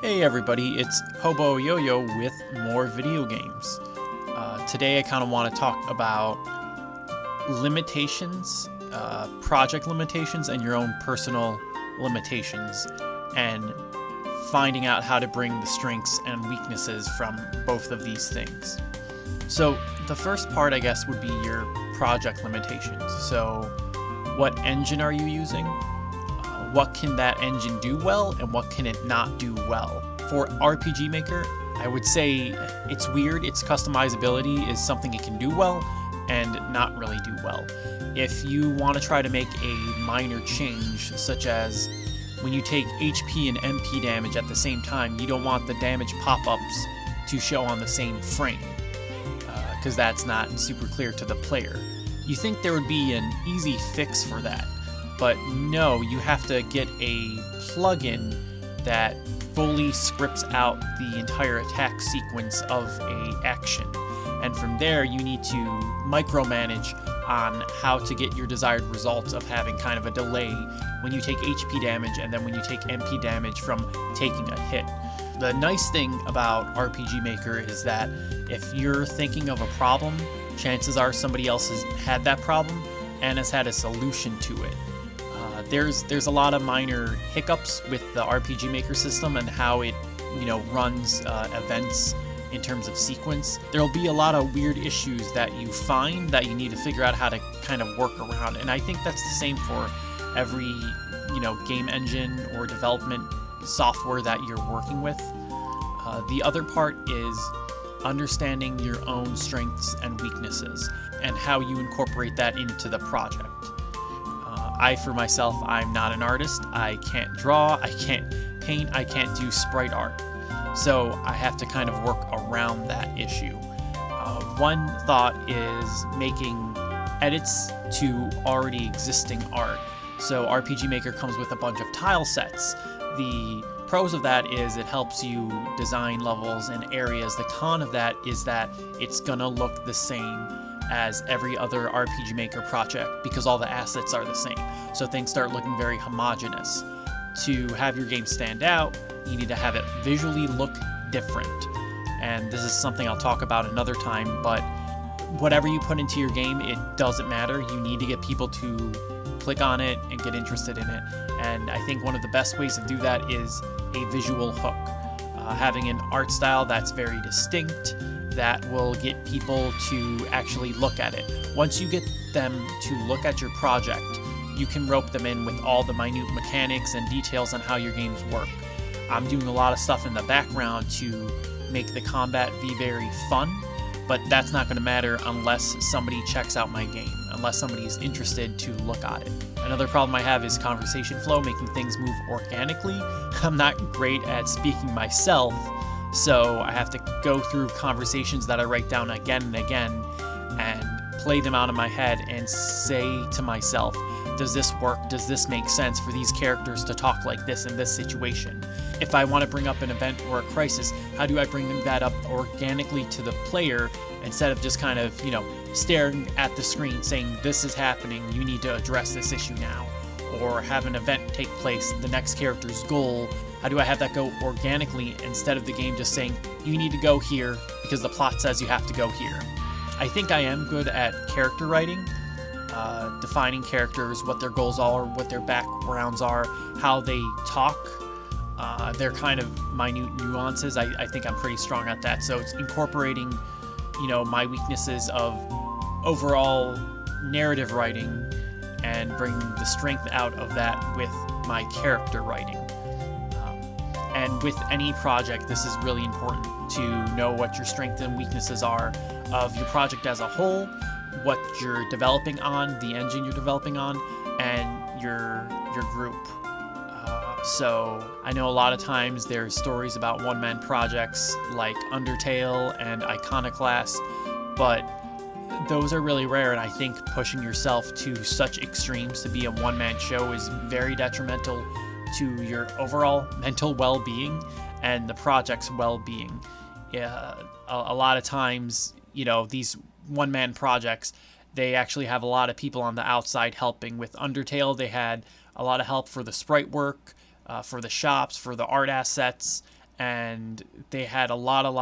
Hey everybody, it's Hobo Yo-Yo with more video games. Today I kind of want to talk about limitations, project limitations, and your own personal limitations, and finding out how to bring the strengths and weaknesses from both of these things. So the first part, I guess, would be your project limitations. So what engine are you using? What can that engine do well, and what can it not do well? For RPG Maker, I would say it's weird. Its customizability is something it can do well and not really do well. If you want to try to make a minor change, such as when you take HP and MP damage at the same time, you don't want the damage pop-ups to show on the same frame, because that's not super clear to the player. You think there would be an easy fix for that, but no, you have to get a plugin that fully scripts out the entire attack sequence of a action. And from there, you need to micromanage on how to get your desired results of having kind of a delay when you take HP damage and then when you take MP damage from taking a hit. The nice thing about RPG Maker is that if you're thinking of a problem, chances are somebody else has had that problem and has had a solution to it. There's a lot of minor hiccups with the RPG Maker system and how it, runs events in terms of sequence. There'll be a lot of weird issues that you find that you need to figure out how to kind of work around. And I think that's the same for every, game engine or development software that you're working with. The other part is understanding your own strengths and weaknesses and how you incorporate that into the project. For myself, I'm not an artist. I can't draw, I can't paint, I can't do sprite art. So I have to kind of work around that issue. One thought is making edits to already existing art. So RPG Maker comes with a bunch of tile sets. The pros of that is it helps you design levels and areas. The con of that is that it's gonna look the same as every other RPG Maker project because all the assets are the same. So things start looking very homogeneous. To have your game stand out, you need to have it visually look different. And this is something I'll talk about another time, but whatever you put into your game, it doesn't matter. You need to get people to click on it and get interested in it. And I think one of the best ways to do that is a visual hook. Having an art style that's very distinct, that will get people to actually look at it. Once you get them to look at your project, you can rope them in with all the minute mechanics and details on how your games work. I'm doing a lot of stuff in the background to make the combat be very fun, but that's not going to matter unless somebody checks out my game, unless somebody is interested to look at it. Another problem I have is conversation flow, making things move organically. I'm not great at speaking myself, so I have to go through conversations that I write down again and again and play them out in my head and say to myself, does this work? Does this make sense for these characters to talk like this in this situation? If I want to bring up an event or a crisis, how do I bring that up organically to the player instead of just kind of, staring at the screen saying, this is happening, you need to address this issue now? Or have an event take place, the next character's goal. How do I have that go organically instead of the game just saying, you need to go here because the plot says you have to go here? I think I am good at character writing, defining characters, what their goals are, what their backgrounds are, how they talk, their kind of minute nuances. I think I'm pretty strong at that. So it's incorporating, my weaknesses of overall narrative writing and bringing the strength out of that with my character writing. And with any project, this is really important to know what your strengths and weaknesses are of your project as a whole, what you're developing on, the engine you're developing on, and your group. So I know a lot of times there's stories about one-man projects like Undertale and Iconoclast, but those are really rare, and I think pushing yourself to such extremes to be a one-man show is very detrimental to your overall mental well-being and the project's well-being. A lot of times, these one-man projects, they actually have a lot of people on the outside helping. With Undertale, they had a lot of help for the sprite work, for the shops, for the art assets, and they had a lot of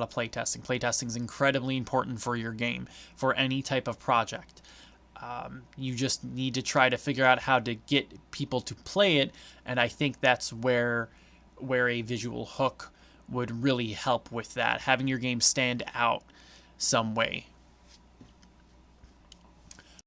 playtesting. Playtesting is incredibly important for your game, for any type of project. You just need to try to figure out how to get people to play it, and I think that's where a visual hook would really help with that, having your game stand out some way